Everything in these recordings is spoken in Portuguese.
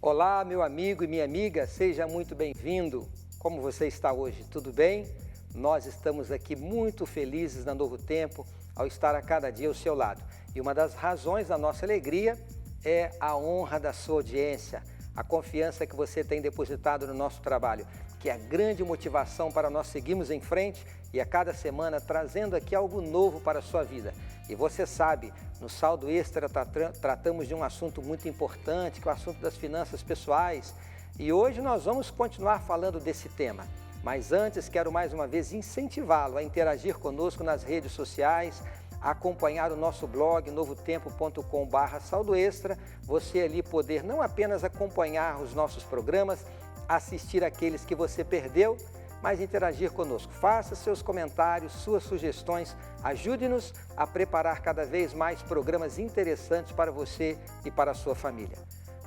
Olá, meu amigo e minha amiga, seja muito bem-vindo. Como você está hoje? Tudo bem? Nós estamos aqui muito felizes na Novo Tempo ao estar a cada dia ao seu lado. E uma das razões da nossa alegria é a honra da sua audiência, a confiança que você tem depositado no nosso trabalho, que é a grande motivação para nós seguirmos em frente e a cada semana trazendo aqui algo novo para a sua vida. E você sabe, no Saldo Extra tratamos de um assunto muito importante, que é o assunto das finanças pessoais. E hoje nós vamos continuar falando desse tema. Mas antes, quero mais uma vez incentivá-lo a interagir conosco nas redes sociais, a acompanhar o nosso blog novotempo.com/saldoextra, você ali poder não apenas acompanhar os nossos programas, assistir aqueles que você perdeu, mas interagir conosco. Faça seus comentários, suas sugestões, ajude-nos a preparar cada vez mais programas interessantes para você e para a sua família.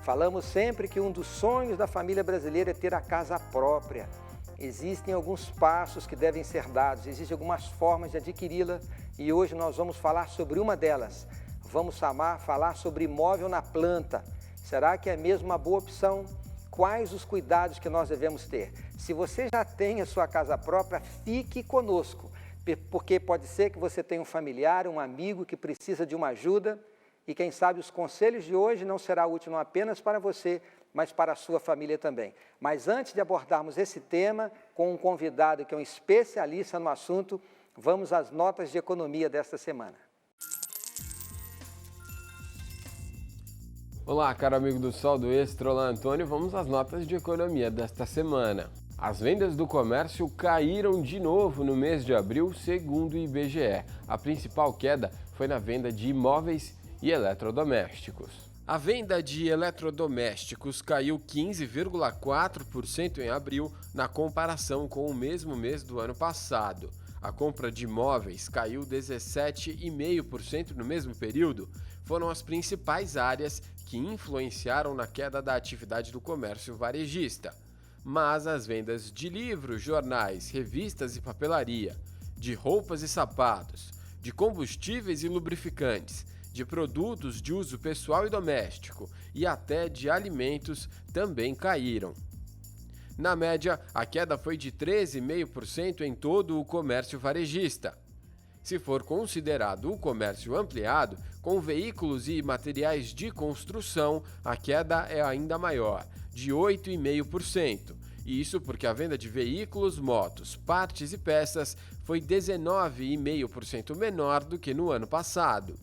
Falamos sempre que um dos sonhos da família brasileira é ter a casa própria. Existem alguns passos que devem ser dados, existem algumas formas de adquiri-la e hoje nós vamos falar sobre uma delas. Vamos falar sobre imóvel na planta. Será que é mesmo uma boa opção? Quais os cuidados que nós devemos ter? Se você já tem a sua casa própria, fique conosco, porque pode ser que você tenha um familiar, um amigo que precisa de uma ajuda e quem sabe os conselhos de hoje não será útil não apenas para você, mas para a sua família também. Mas antes de abordarmos esse tema com um convidado que é um especialista no assunto, vamos às notas de economia desta semana. Olá, caro amigo do Saldo Extra, olá Antônio, vamos às notas de economia desta semana. As vendas do comércio caíram de novo no mês de abril, segundo o IBGE. A principal queda foi na venda de imóveis e eletrodomésticos. A venda de eletrodomésticos caiu 15,4% em abril na comparação com o mesmo mês do ano passado. A compra de imóveis caiu 17,5% no mesmo período. Foram as principais áreas que influenciaram na queda da atividade do comércio varejista. Mas as vendas de livros, jornais, revistas e papelaria, de roupas e sapatos, de combustíveis e lubrificantes, de produtos de uso pessoal e doméstico e até de alimentos também caíram. Na média, a queda foi de 13,5% em todo o comércio varejista. Se for considerado o comércio ampliado, com veículos e materiais de construção, a queda é ainda maior, de 8,5%. Isso porque a venda de veículos, motos, partes e peças foi 19,5% menor do que no ano passado.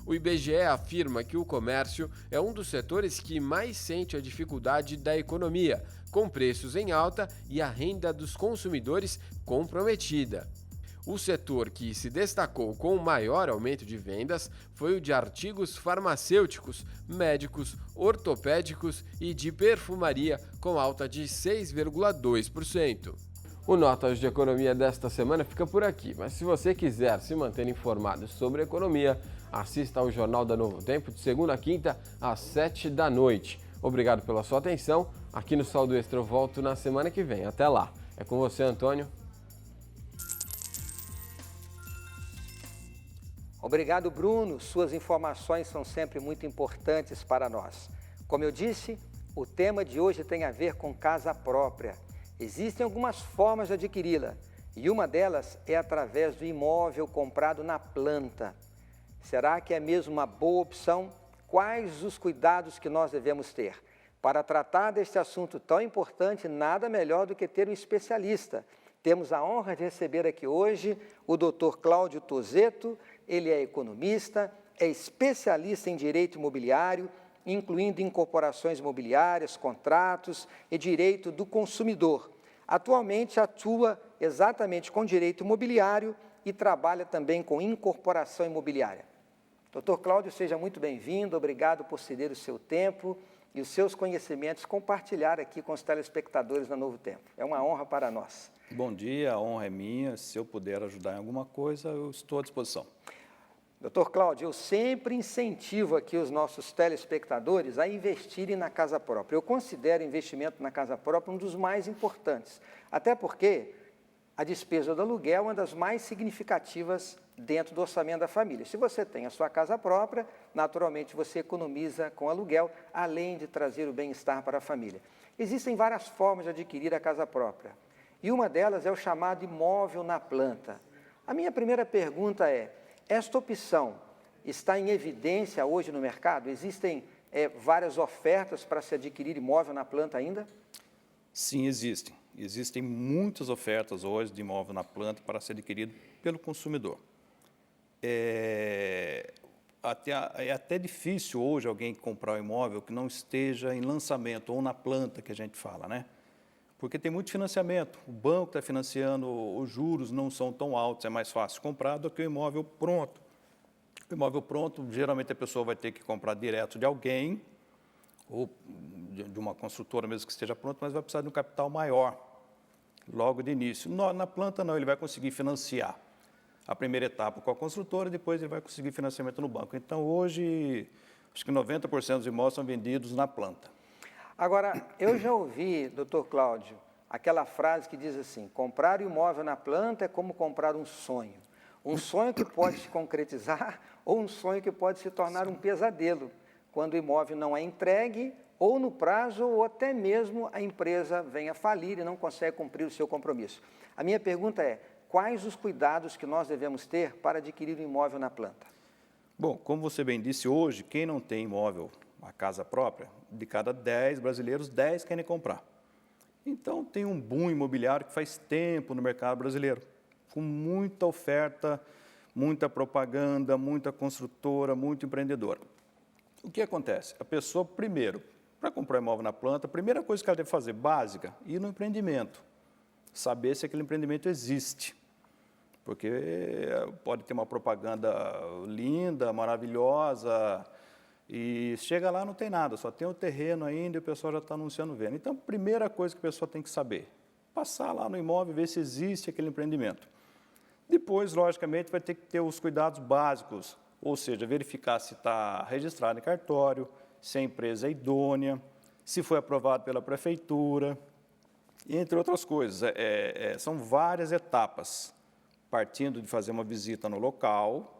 O IBGE afirma que o comércio é um dos setores que mais sente a dificuldade da economia, com preços em alta e a renda dos consumidores comprometida. O setor que se destacou com o maior aumento de vendas foi o de artigos farmacêuticos, médicos, ortopédicos e de perfumaria, com alta de 6,2%. O Notas de Economia desta semana fica por aqui, mas se você quiser se manter informado sobre economia, assista ao Jornal da Novo Tempo de segunda a quinta, às 7 da noite. Obrigado pela sua atenção. Aqui no Saldo Extra eu volto na semana que vem. Até lá. É com você, Antônio. Obrigado, Bruno. Suas informações são sempre muito importantes para nós. Como eu disse, o tema de hoje tem a ver com casa própria. Existem algumas formas de adquiri-la e uma delas é através do imóvel comprado na planta. Será que é mesmo uma boa opção? Quais os cuidados que nós devemos ter? Para tratar deste assunto tão importante, nada melhor do que ter um especialista. Temos a honra de receber aqui hoje o Dr. Cláudio Tozeto. Ele é economista, é especialista em direito imobiliário, incluindo incorporações imobiliárias, contratos e direito do consumidor. Atualmente atua exatamente com direito imobiliário e trabalha também com incorporação imobiliária. Dr. Cláudio, seja muito bem-vindo, obrigado por ceder o seu tempo e os seus conhecimentos, compartilhar aqui com os telespectadores da Novo Tempo. É uma honra para nós. Bom dia, a honra é minha. Se eu puder ajudar em alguma coisa, eu estou à disposição. Dr. Cláudio, eu sempre incentivo aqui os nossos telespectadores a investirem na casa própria. Eu considero o investimento na casa própria um dos mais importantes, até porque a despesa do aluguel é uma das mais significativas dentro do orçamento da família. Se você tem a sua casa própria, naturalmente você economiza com aluguel, além de trazer o bem-estar para a família. Existem várias formas de adquirir a casa própria, e uma delas é o chamado imóvel na planta. A minha primeira pergunta é, esta opção está em evidência hoje no mercado? Existem várias ofertas para se adquirir imóvel na planta ainda? Sim, existem. Existem muitas ofertas hoje de imóvel na planta para ser adquirido pelo consumidor. É até difícil hoje alguém comprar um imóvel que não esteja em lançamento ou na planta, que a gente fala, né? Porque tem muito financiamento. O banco está financiando, os juros não são tão altos, é mais fácil comprar do que o imóvel pronto. O imóvel pronto, geralmente a pessoa vai ter que comprar direto de alguém, ou de uma construtora mesmo que esteja pronto, mas vai precisar de um capital maior, logo de início. Na planta não, ele vai conseguir financiar a primeira etapa com a construtora, depois ele vai conseguir financiamento no banco. Então, hoje, acho que 90% dos imóveis são vendidos na planta. Agora, eu já ouvi, doutor Cláudio, aquela frase que diz assim, comprar imóvel na planta é como comprar um sonho. Um sonho que pode se concretizar ou um sonho que pode se tornar um pesadelo, quando o imóvel não é entregue ou no prazo ou até mesmo a empresa venha falir e não consegue cumprir o seu compromisso. A minha pergunta é, quais os cuidados que nós devemos ter para adquirir um imóvel na planta? Bom, como você bem disse, hoje, quem não tem imóvel, a casa própria, de cada 10 brasileiros, 10 querem comprar. Então, tem um boom imobiliário que faz tempo no mercado brasileiro, com muita oferta, muita propaganda, muita construtora, muito empreendedor. O que acontece? A pessoa, primeiro, para comprar imóvel na planta, a primeira coisa que ela deve fazer, básica, ir no empreendimento. Saber se aquele empreendimento existe. Porque pode ter uma propaganda linda, maravilhosa, e chega lá não tem nada, só tem o terreno ainda e o pessoal já está anunciando venda. Então, a primeira coisa que a pessoa tem que saber, passar lá no imóvel e ver se existe aquele empreendimento. Depois, logicamente, vai ter que ter os cuidados básicos, ou seja, verificar se está registrado em cartório, se a empresa é idônea, se foi aprovado pela prefeitura, entre outras coisas. São várias etapas, partindo de fazer uma visita no local,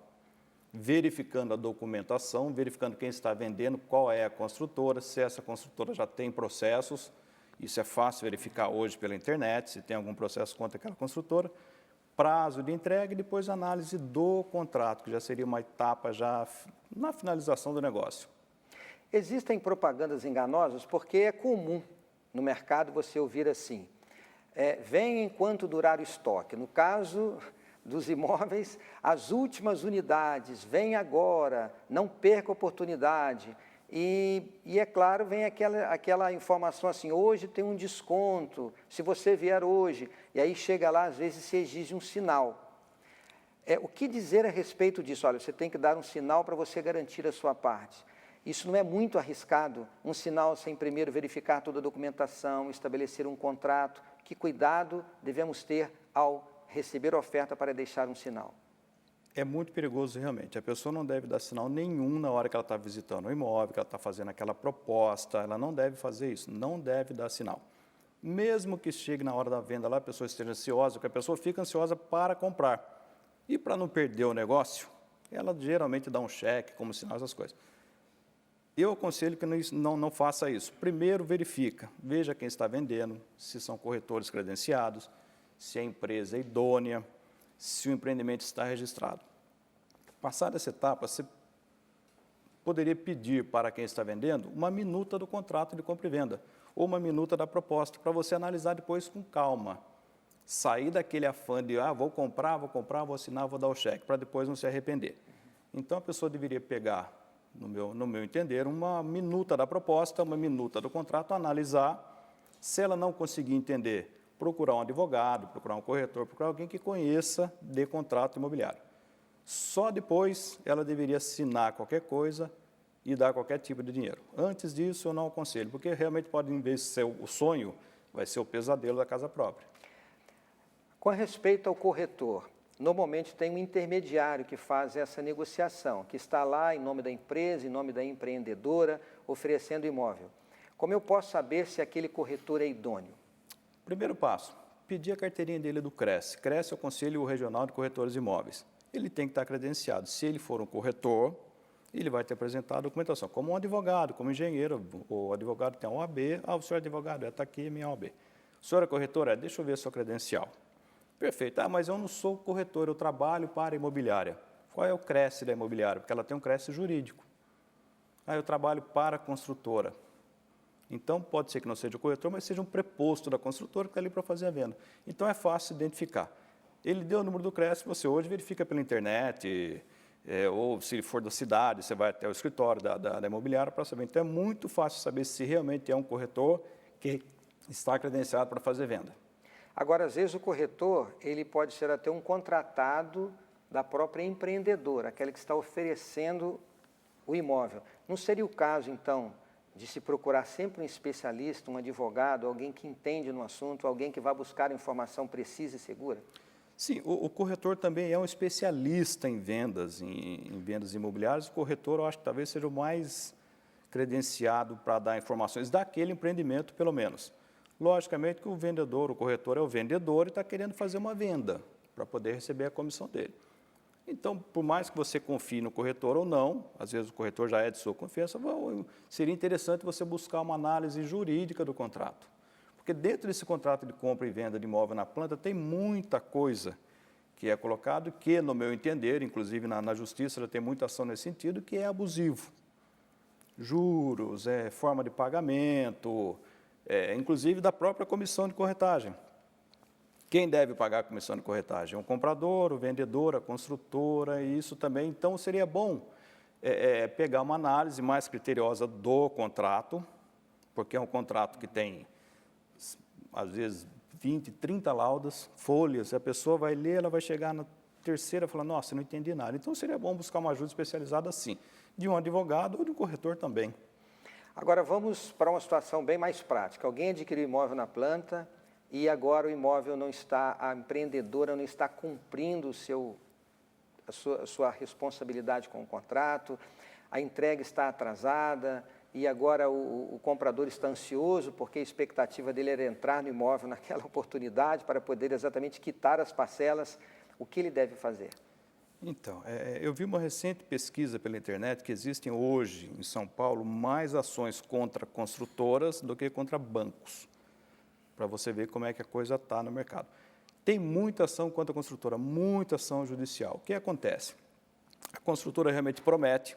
verificando a documentação, verificando quem está vendendo, qual é a construtora, se essa construtora já tem processos, isso é fácil verificar hoje pela internet, se tem algum processo contra aquela construtora, prazo de entrega e depois análise do contrato, que já seria uma etapa já na finalização do negócio. Existem propagandas enganosas porque é comum no mercado você ouvir assim, vem enquanto durar o estoque. No caso dos imóveis, as últimas unidades, vem agora, não perca a oportunidade. E é claro, vem aquela informação assim, hoje tem um desconto, se você vier hoje, e aí chega lá, às vezes se exige um sinal. O que dizer a respeito disso? Olha, você tem que dar um sinal para você garantir a sua parte. Isso não é muito arriscado, um sinal sem primeiro verificar toda a documentação, estabelecer um contrato. Que cuidado devemos ter ao receber oferta para deixar um sinal? É muito perigoso realmente. A pessoa não deve dar sinal nenhum na hora que ela está visitando o imóvel, que ela está fazendo aquela proposta, ela não deve fazer isso, não deve dar sinal. Mesmo que chegue na hora da venda lá, a pessoa esteja ansiosa, porque a pessoa fica ansiosa para comprar. E para não perder o negócio, ela geralmente dá um cheque, como sinal, essas coisas. Eu aconselho que não faça isso. Primeiro, verifica, veja quem está vendendo, se são corretores credenciados, se a empresa é idônea, se o empreendimento está registrado. Passada essa etapa, você poderia pedir para quem está vendendo uma minuta do contrato de compra e venda, ou uma minuta da proposta, para você analisar depois com calma. Sair daquele afã de, vou comprar, vou assinar, vou dar o cheque, para depois não se arrepender. Então, a pessoa deveria pegar, no meu entender, uma minuta da proposta, uma minuta do contrato, analisar. Se ela não conseguir entender, procurar um advogado, procurar um corretor, procurar alguém que conheça de contrato imobiliário. Só depois ela deveria assinar qualquer coisa e dar qualquer tipo de dinheiro. Antes disso, eu não aconselho, porque realmente pode, em vez de ser o sonho, vai ser o pesadelo da casa própria. Com respeito ao corretor, normalmente tem um intermediário que faz essa negociação, que está lá em nome da empresa, em nome da empreendedora, oferecendo imóvel. Como eu posso saber se aquele corretor é idôneo? Primeiro passo, pedir a carteirinha dele do CRES. CRES é o Conselho Regional de Corretores de Imóveis. ele tem que estar credenciado. Se ele for um corretor, ele vai ter apresentado a documentação, como um advogado, como engenheiro, o advogado tem a OAB, o senhor é advogado, está aqui a minha OAB. O senhor é corretor? Deixa eu ver a sua credencial. Perfeito. Mas eu não sou corretor, eu trabalho para a imobiliária. Qual é o CRES da imobiliária? Porque ela tem um CRES jurídico. Eu trabalho para a construtora. Então, pode ser que não seja o corretor, mas seja um preposto da construtora que está ali para fazer a venda. Então, é fácil identificar. Ele deu o número do CRES, você hoje verifica pela internet, ou se for da cidade, você vai até o escritório da imobiliária para saber. Então, é muito fácil saber se realmente é um corretor que está credenciado para fazer venda. Agora, às vezes, o corretor ele pode ser até um contratado da própria empreendedora, aquela que está oferecendo o imóvel. Não seria o caso, então, de se procurar sempre um especialista, um advogado, alguém que entende no assunto, alguém que vá buscar informação precisa e segura? Sim, o corretor também é um especialista em vendas, em vendas imobiliárias. O corretor, eu acho que talvez seja o mais credenciado para dar informações daquele empreendimento, pelo menos. Logicamente que o vendedor, o corretor é o vendedor e está querendo fazer uma venda para poder receber a comissão dele. Então, por mais que você confie no corretor ou não, às vezes o corretor já é de sua confiança, seria interessante você buscar uma análise jurídica do contrato. Porque dentro desse contrato de compra e venda de imóvel na planta tem muita coisa que é colocado que, no meu entender, inclusive na justiça já tem muita ação nesse sentido, que é abusivo. Juros, forma de pagamento, inclusive da própria comissão de corretagem. Quem deve pagar a comissão de corretagem? O comprador, o vendedor, a construtora, e isso também. Então, seria bom pegar uma análise mais criteriosa do contrato, porque é um contrato que tem, às vezes, 20, 30 laudas, folhas, a pessoa vai ler, ela vai chegar na terceira e falar, nossa, não entendi nada. Então, seria bom buscar uma ajuda especializada assim, de um advogado ou de um corretor também. Agora, vamos para uma situação bem mais prática. Alguém adquiriu imóvel na planta e agora o imóvel não está, a empreendedora não está cumprindo a sua responsabilidade com o contrato, a entrega está atrasada e agora o comprador está ansioso porque a expectativa dele era entrar no imóvel naquela oportunidade para poder exatamente quitar as parcelas. O que ele deve fazer? Então, eu vi uma recente pesquisa pela internet que existem hoje em São Paulo mais ações contra construtoras do que contra bancos, para você ver como é que a coisa está no mercado. Tem muita ação contra a construtora, muita ação judicial. O que acontece? A construtora realmente promete,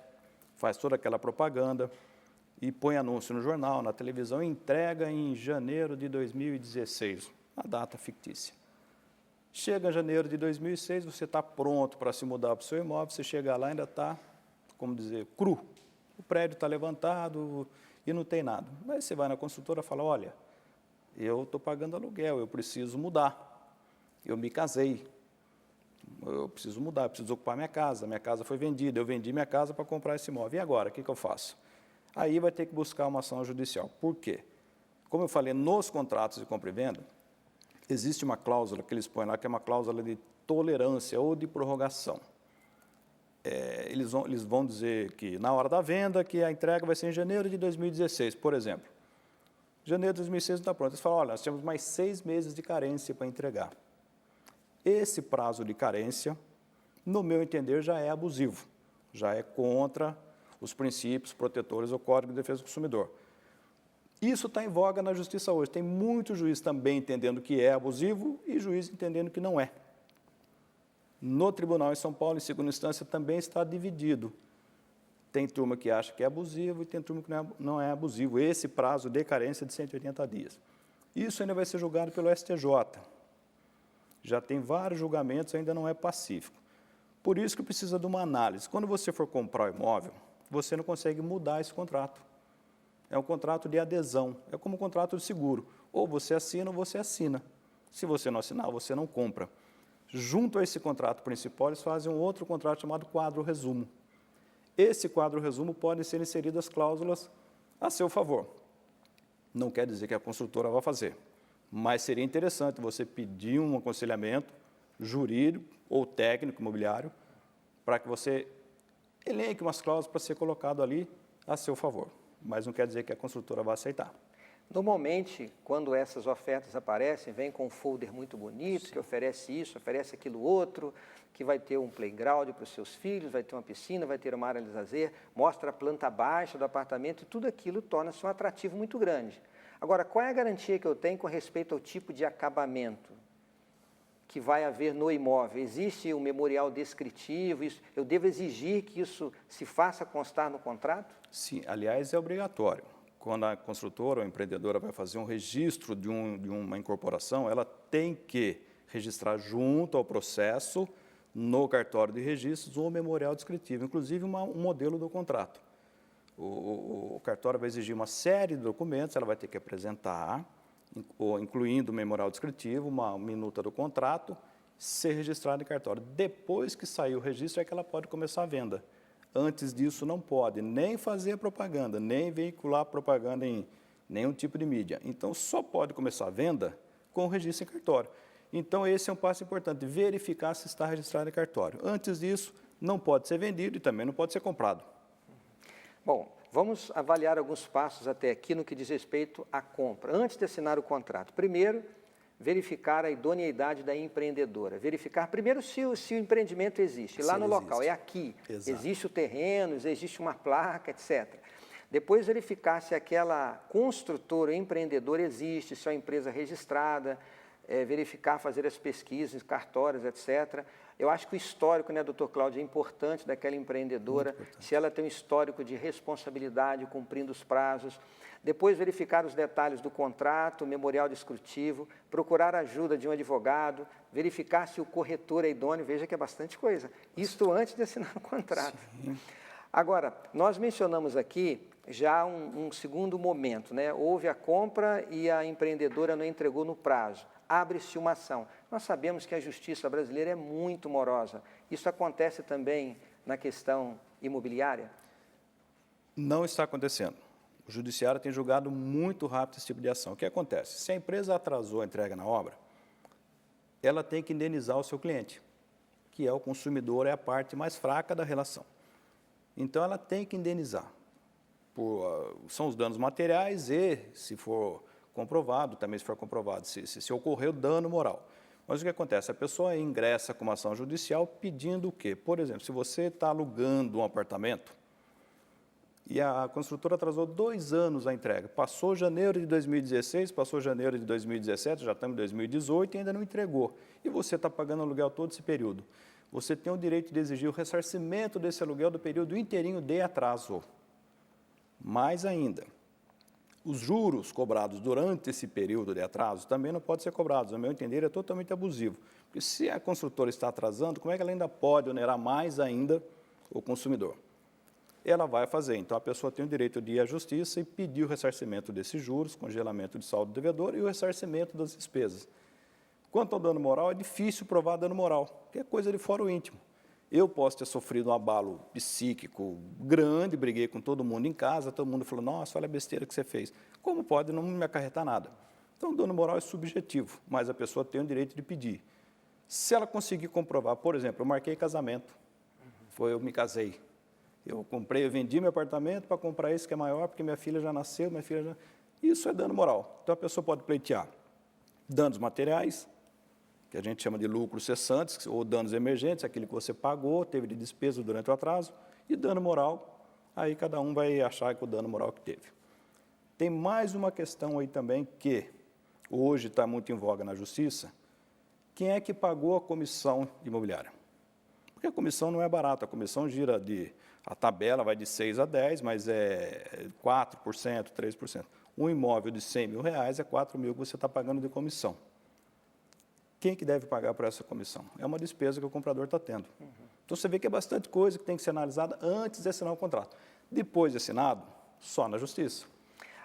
faz toda aquela propaganda e põe anúncio no jornal, na televisão, e entrega em janeiro de 2016, a data fictícia. Chega em janeiro de 2006, você está pronto para se mudar para o seu imóvel, você chega lá e ainda está, como dizer, cru. O prédio está levantado e não tem nada. Mas você vai na construtora e fala, olha, eu estou pagando aluguel, eu preciso mudar. Eu me casei, eu preciso mudar, eu preciso ocupar minha casa foi vendida, eu vendi minha casa para comprar esse imóvel. E agora, o que eu faço? Aí vai ter que buscar uma ação judicial. Por quê? Como eu falei, nos contratos de compra e venda, existe uma cláusula que eles põem lá, que é uma cláusula de tolerância ou de prorrogação. Eles vão dizer que na hora da venda, que a entrega vai ser em janeiro de 2016, por exemplo. Janeiro de 2006 não está pronto. Eles falam, olha, nós temos mais 6 meses de carência para entregar. Esse prazo de carência, no meu entender, já é abusivo, já é contra os princípios protetores do Código de Defesa do Consumidor. Isso está em voga na justiça hoje. Tem muito juiz também entendendo que é abusivo e juiz entendendo que não é. No tribunal em São Paulo, em segunda instância, também está dividido. Tem turma que acha que é abusivo e tem turma que não é abusivo. Esse prazo de carência de 180 dias. Isso ainda vai ser julgado pelo STJ. Já tem vários julgamentos, ainda não é pacífico. Por isso que precisa de uma análise. Quando você for comprar o imóvel, você não consegue mudar esse contrato. É um contrato de adesão, é como um contrato de seguro. Ou você assina ou você assina. Se você não assinar, você não compra. Junto a esse contrato principal, eles fazem um outro contrato chamado quadro-resumo. Esse quadro-resumo pode ser inseridas cláusulas a seu favor. Não quer dizer que a construtora vai fazer, mas seria interessante você pedir um aconselhamento jurídico ou técnico imobiliário para que você elenque umas cláusulas para ser colocado ali a seu favor. Mas não quer dizer que a construtora vai aceitar. Normalmente, quando essas ofertas aparecem, vem com um folder muito bonito, Sim. que oferece isso, oferece aquilo outro, que vai ter um playground para os seus filhos, vai ter uma piscina, vai ter uma área de lazer, mostra a planta baixa do apartamento, e tudo aquilo torna-se um atrativo muito grande. Agora, qual é a garantia que eu tenho com respeito ao tipo de acabamento que vai haver no imóvel? Existe um memorial descritivo? Eu devo exigir que isso se faça constar no contrato? Sim, aliás, é obrigatório. Quando a construtora ou a empreendedora vai fazer um registro de uma incorporação, ela tem que registrar junto ao processo, no cartório de registros, um memorial descritivo, inclusive um modelo do contrato. O cartório vai exigir uma série de documentos, ela vai ter que apresentar, incluindo o memorial descritivo, uma minuta do contrato, ser registrado em cartório. Depois que sair o registro é que ela pode começar a venda. Antes disso não pode nem fazer propaganda, nem veicular propaganda em nenhum tipo de mídia. Então só pode começar a venda com o registro em cartório. Então esse é um passo importante, verificar se está registrado em cartório. Antes disso não pode ser vendido e também não pode ser comprado. Bom, vamos avaliar alguns passos até aqui no que diz respeito à compra. Antes de assinar o contrato, primeiro, verificar a idoneidade da empreendedora. Verificar primeiro se o empreendimento existe. Lá no local, é aqui. Exato. Existe o terreno, existe uma placa, etc. Depois verificar se aquela construtora ou empreendedora existe, se é uma empresa registrada, verificar, fazer as pesquisas, cartórios, etc. Eu acho que o histórico, né, doutor Cláudio, é importante daquela empreendedora, se ela tem um histórico de responsabilidade, cumprindo os prazos. Depois verificar os detalhes do contrato, memorial descritivo, procurar a ajuda de um advogado, verificar se o corretor é idôneo, veja que é bastante coisa. Isto antes de assinar o contrato. Sim. Agora, nós mencionamos aqui já um segundo momento, né? Houve a compra e a empreendedora não entregou no prazo. Abre-se uma ação. Nós sabemos que a justiça brasileira é muito morosa. Isso acontece também na questão imobiliária? Não está acontecendo. O judiciário tem julgado muito rápido esse tipo de ação. O que acontece? Se a empresa atrasou a entrega na obra, ela tem que indenizar o seu cliente, que é o consumidor, é a parte mais fraca da relação. Então, ela tem que indenizar. São os danos materiais e, se for comprovado, também se for comprovado, se ocorreu dano moral. Mas o que acontece? A pessoa ingressa com uma ação judicial pedindo o quê? Por exemplo, se você está alugando um apartamento e a construtora atrasou 2 anos a entrega, passou janeiro de 2016, passou janeiro de 2017, já estamos em 2018 e ainda não entregou, e você está pagando aluguel todo esse período, você tem o direito de exigir o ressarcimento desse aluguel do período inteirinho de atraso. Mais ainda, os juros cobrados durante esse período de atraso também não podem ser cobrados. No meu entender, é totalmente abusivo. Porque se a construtora está atrasando, como é que ela ainda pode onerar mais ainda o consumidor? Ela vai fazer. Então, a pessoa tem o direito de ir à justiça e pedir o ressarcimento desses juros, congelamento de saldo devedor e o ressarcimento das despesas. Quanto ao dano moral, é difícil provar dano moral, porque é coisa de foro íntimo. Eu posso ter sofrido um abalo psíquico grande, briguei com todo mundo em casa, todo mundo falou, nossa, olha a besteira que você fez. Como pode não me acarretar nada? Então, o dano moral é subjetivo, mas a pessoa tem o direito de pedir. Se ela conseguir comprovar, por exemplo, eu marquei casamento, eu me casei, eu vendi meu apartamento para comprar esse que é maior, porque minha filha já nasceu, Isso é dano moral. Então, a pessoa pode pleitear danos materiais, que a gente chama de lucros cessantes, ou danos emergentes, aquele que você pagou, teve de despesa durante o atraso, e dano moral, aí cada um vai achar que o dano moral que teve. Tem mais uma questão aí também que hoje está muito em voga na justiça, quem é que pagou a comissão imobiliária? Porque a comissão não é barata, a comissão gira a tabela vai de 6 a 10, mas é 4%, 3%. Um imóvel de R$100 mil é 4 mil que você está pagando de comissão. Quem que deve pagar por essa comissão? É uma despesa que o comprador está tendo. Então, você vê que é bastante coisa que tem que ser analisada antes de assinar o contrato. Depois de assinado, só na justiça.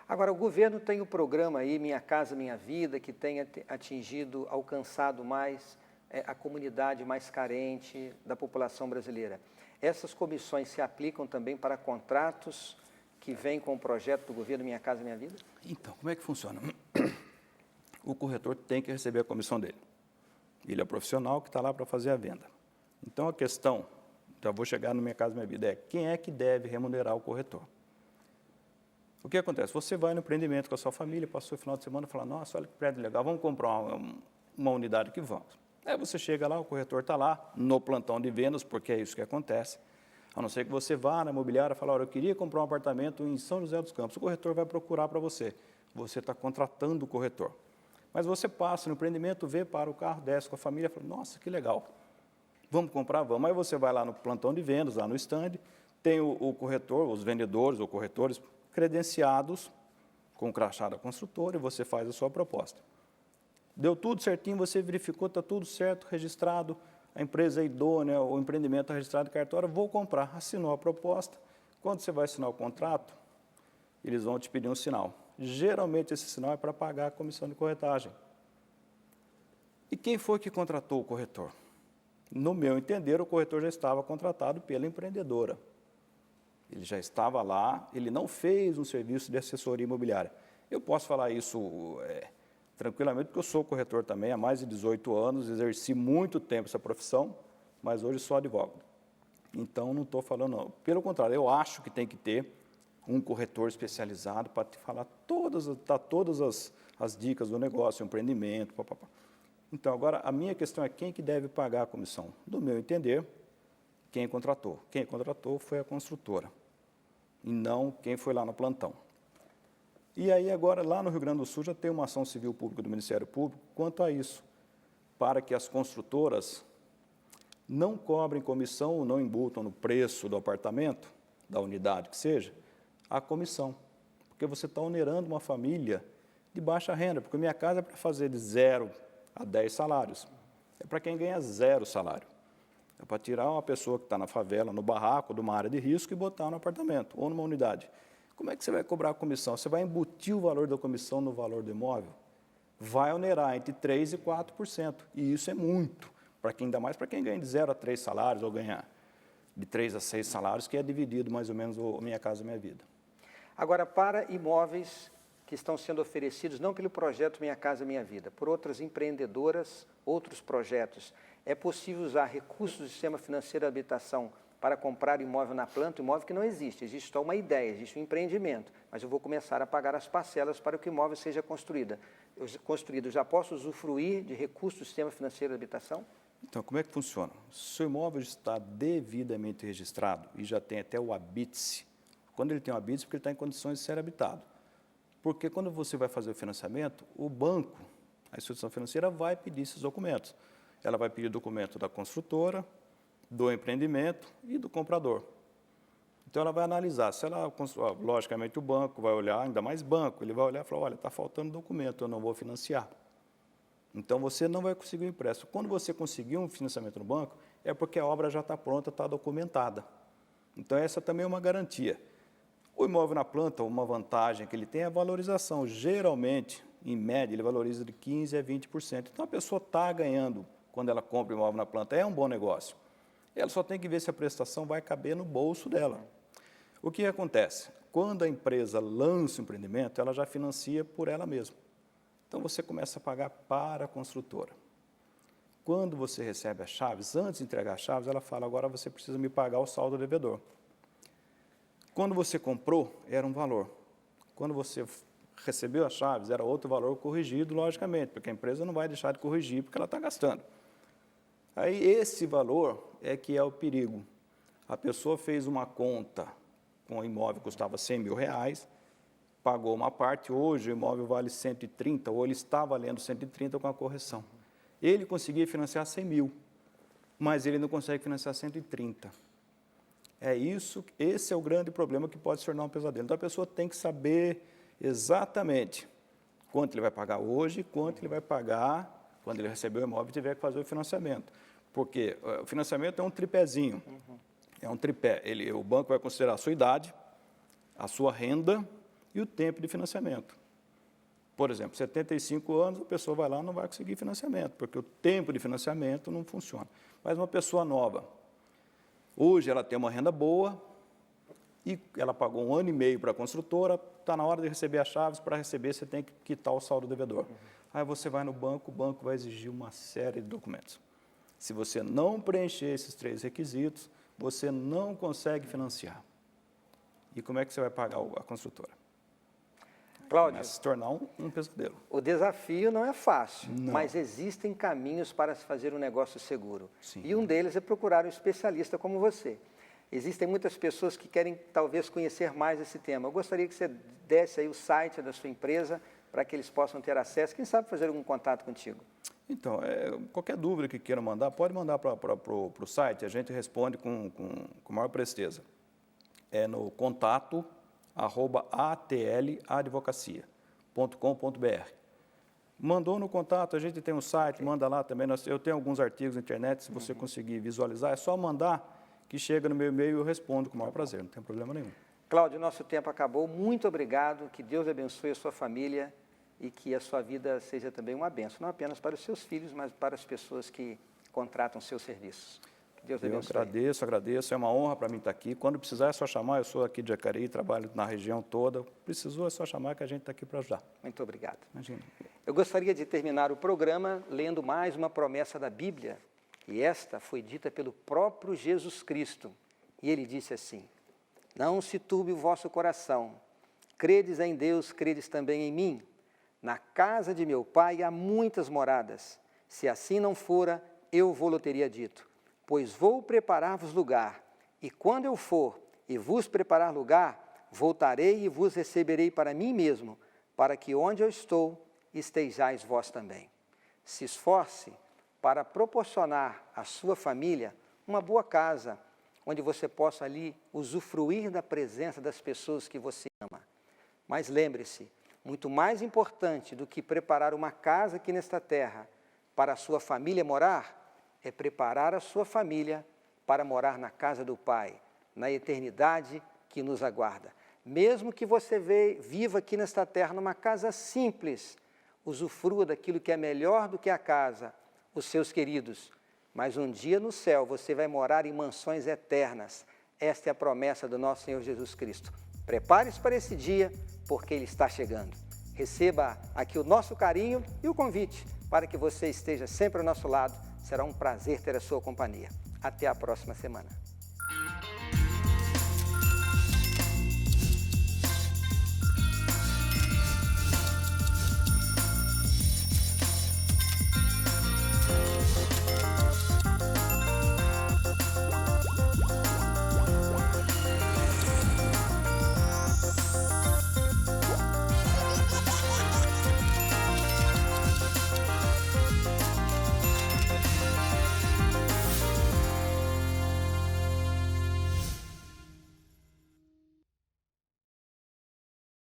Agora, o governo tem o programa aí, Minha Casa Minha Vida, que tem atingido, alcançado mais a comunidade mais carente da população brasileira. Essas comissões se aplicam também para contratos que vêm com o projeto do governo Minha Casa Minha Vida? Então, como é que funciona? O corretor tem que receber a comissão dele. Ele é o profissional que está lá para fazer a venda. Então, a questão, já vou chegar no Minha Casa Minha Vida, é quem é que deve remunerar o corretor? O que acontece? Você vai no empreendimento com a sua família, passou o final de semana e fala, nossa, olha que prédio legal, vamos comprar uma unidade que vamos. Aí você chega lá, o corretor está lá, no plantão de vendas, porque é isso que acontece. A não ser que você vá na imobiliária e fale, olha, eu queria comprar um apartamento em São José dos Campos. O corretor vai procurar para você. Você está contratando o corretor. Mas você passa no empreendimento, vê, para o carro, desce com a família e fala, nossa, que legal. Vamos comprar? Vamos. Aí você vai lá no plantão de vendas, lá no stand, tem o corretor, os vendedores ou corretores credenciados com o crachá da construtora e você faz a sua proposta. Deu tudo certinho, você verificou, está tudo certo, registrado, a empresa é idônea, o empreendimento está registrado em cartório, vou comprar. Assinou a proposta. Quando você vai assinar o contrato, eles vão te pedir um sinal. Geralmente esse sinal é para pagar a comissão de corretagem. E quem foi que contratou o corretor? No meu entender, o corretor já estava contratado pela empreendedora. Ele já estava lá, ele não fez um serviço de assessoria imobiliária. Eu posso falar isso tranquilamente, porque eu sou corretor também há mais de 18 anos, exerci muito tempo essa profissão, mas hoje sou advogado. Então, não estou falando, não. Pelo contrário, eu acho que tem que ter um corretor especializado para te falar todas as dicas do negócio, o empreendimento, papapá. Então, agora, a minha questão é quem que deve pagar a comissão? Do meu entender, quem contratou. Quem contratou foi a construtora, e não quem foi lá no plantão. E aí, agora, lá no Rio Grande do Sul, já tem uma ação civil pública do Ministério Público quanto a isso, para que as construtoras não cobrem comissão ou não embutam no preço do apartamento, da unidade que seja, a comissão. Porque você está onerando uma família de baixa renda, porque Minha Casa é para fazer de 0 a 10 salários. É para quem ganha 0 salário. É para tirar uma pessoa que está na favela, no barraco, de uma área de risco e botar no apartamento ou numa unidade. Como é que você vai cobrar a comissão? Você vai embutir o valor da comissão no valor do imóvel? Vai onerar entre 3% e 4%. E isso é muito, ainda mais para quem ganha de 0 a 3 salários ou ganha de 3 a 6 salários, que é dividido mais ou menos o Minha Casa Minha Vida. Agora, para imóveis que estão sendo oferecidos não pelo projeto Minha Casa Minha Vida, por outras empreendedoras, outros projetos, é possível usar recursos do sistema financeiro de habitação para comprar imóvel na planta, imóvel que não existe só uma ideia, existe um empreendimento, mas eu vou começar a pagar as parcelas para que o imóvel seja construído. Eu já posso usufruir de recursos do sistema financeiro de habitação? Então, como é que funciona? Se o imóvel está devidamente registrado e já tem até o habite-se, quando ele tem o habite-se, porque ele está em condições de ser habitado. Porque quando você vai fazer o financiamento, o banco, a instituição financeira, vai pedir esses documentos. Ela vai pedir documento da construtora, do empreendimento e do comprador. Então, ela vai analisar. Se ela, logicamente, o banco vai olhar, ainda mais banco, ele vai olhar e falar, olha, está faltando documento, eu não vou financiar. Então, você não vai conseguir o empréstimo. Quando você conseguir um financiamento no banco, é porque a obra já está pronta, está documentada. Então, essa também é uma garantia. O imóvel na planta, uma vantagem que ele tem é a valorização. Geralmente, em média, ele valoriza de 15% a 20%. Então, a pessoa está ganhando quando ela compra o imóvel na planta. É um bom negócio. Ela só tem que ver se a prestação vai caber no bolso dela. O que acontece? Quando a empresa lança o empreendimento, ela já financia por ela mesma. Então, você começa a pagar para a construtora. Quando você recebe as chaves, antes de entregar as chaves, ela fala, agora você precisa me pagar o saldo devedor. Quando você comprou, era um valor. Quando você recebeu as chaves, era outro valor corrigido, logicamente, porque a empresa não vai deixar de corrigir, porque ela está gastando. Aí, esse valor é que é o perigo. A pessoa fez uma conta com o imóvel que custava R$100 mil, pagou uma parte, hoje o imóvel vale 130, ou ele está valendo 130 com a correção. Ele conseguia financiar 100 mil, mas ele não consegue financiar 130. Esse é o grande problema que pode se tornar um pesadelo. Então, a pessoa tem que saber exatamente quanto ele vai pagar hoje e quanto ele vai pagar quando ele receber o imóvel e tiver que fazer o financiamento. Porque o financiamento é um tripézinho, é um tripé. O banco vai considerar a sua idade, a sua renda e o tempo de financiamento. Por exemplo, 75 anos, a pessoa vai lá e não vai conseguir financiamento, porque o tempo de financiamento não funciona. Mas uma pessoa nova, hoje ela tem uma renda boa e ela pagou 1 ano e meio para a construtora, está na hora de receber as chaves, para receber você tem que quitar o saldo devedor. Aí você vai no banco, o banco vai exigir uma série de documentos. Se você não preencher esses 3 requisitos, você não consegue financiar. E como é que você vai pagar a construtora? Cláudio, começa a se tornar um pesadelo. o desafio não é fácil, Não. mas existem caminhos para se fazer um negócio seguro. Sim. E um deles é procurar um especialista como você. Existem muitas pessoas que querem talvez conhecer mais esse tema. Eu gostaria que você desse aí o site da sua empresa para que eles possam ter acesso, quem sabe fazer algum contato contigo. Então, qualquer dúvida que queira mandar, pode mandar para o site, a gente responde com maior presteza. É no contato@atladvocacia.com.br. Mandou no contato, a gente tem um site, manda lá também. Eu tenho alguns artigos na internet, se você conseguir visualizar, é só mandar que chega no meu e-mail e eu respondo com o maior prazer, não tem problema nenhum. Cláudio, nosso tempo acabou. Muito obrigado. Que Deus abençoe a sua família e que a sua vida seja também uma bênção, não apenas para os seus filhos, mas para as pessoas que contratam seus serviços. Que Deus abençoe. Eu agradeço. É uma honra para mim estar aqui. Quando precisar é só chamar. Eu sou aqui de Jacareí, trabalho na região toda. Precisou é só chamar que a gente está aqui para ajudar. Muito obrigado. Imagina. Eu gostaria de terminar o programa lendo mais uma promessa da Bíblia, e esta foi dita pelo próprio Jesus Cristo. E ele disse assim: não se turbe o vosso coração, credes em Deus, credes também em mim. Na casa de meu Pai há muitas moradas. Se assim não fora, eu vou-lo teria dito. Pois vou preparar-vos lugar, e quando eu for e vos preparar lugar, voltarei e vos receberei para mim mesmo, para que onde eu estou, estejais vós também. Se esforce para proporcionar à sua família uma boa casa, onde você possa ali usufruir da presença das pessoas que você ama. Mas lembre-se, muito mais importante do que preparar uma casa aqui nesta terra para a sua família morar, é preparar a sua família para morar na casa do Pai, na eternidade que nos aguarda. Mesmo que você viva aqui nesta terra numa casa simples, usufrua daquilo que é melhor do que a casa, os seus queridos. Mas um dia no céu você vai morar em mansões eternas. Esta é a promessa do nosso Senhor Jesus Cristo. Prepare-se para esse dia, porque Ele está chegando. Receba aqui o nosso carinho e o convite para que você esteja sempre ao nosso lado. Será um prazer ter a sua companhia. Até a próxima semana.